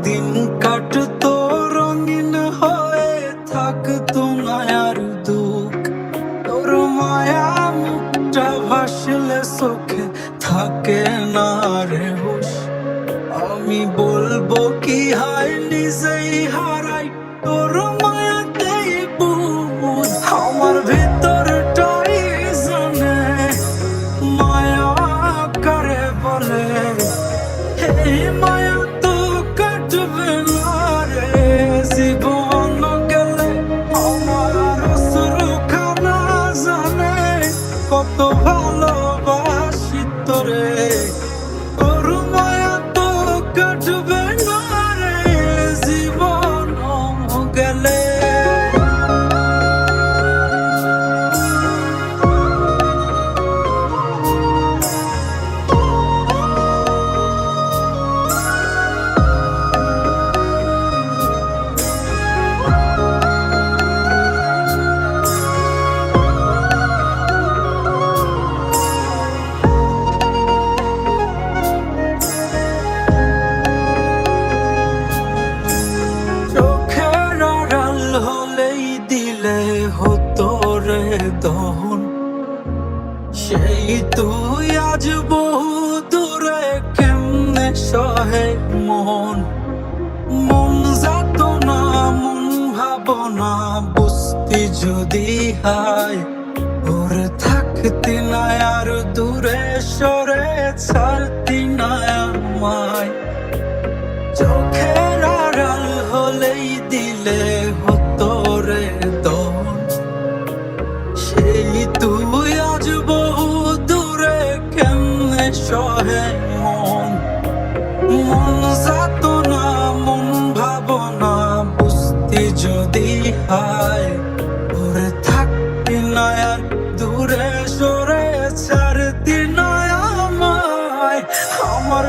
দিন কাটতো রঙিন হয়ে, থাকতো না আর দুঃখ। তোর মায়া মুখটা ভাসলে চোখে থাকে না রে হুঁশ। আমি বলবো কি হায় নিজেই হারাই তোর মায়াতেই বুঝ। আমার ভিতরটাই জানে মায়া কারে বলে। এই মায়া তো কাটবে না রে জীবন গেলে। আমার অশ্রুখানা জানে কত ভালোবাসি তোরে। তোর মায়া তো কাটবে না রে জীবন গেলে। চোখের আড়াল হলেই দিলে হতো রে দহন। সেই তুই আজ বহু দূরে কেমনে সহে মন। মন যাত না মন ভাবনা বুঝতি যদি হায়। ওরে থাকতি না আর দূরে সরে ছাড়তি না আমায়। চোখের আড়াল হলেই দিলে হতো রে দহন। সেই তুই আজ বহু দূরে কেমনে সহে মন। মন যাত না মন ভাবনা বুঝতি যদি হায়। ওরে থাকতি না আর দূরে সরে ছাড়তি না আমায়। আমার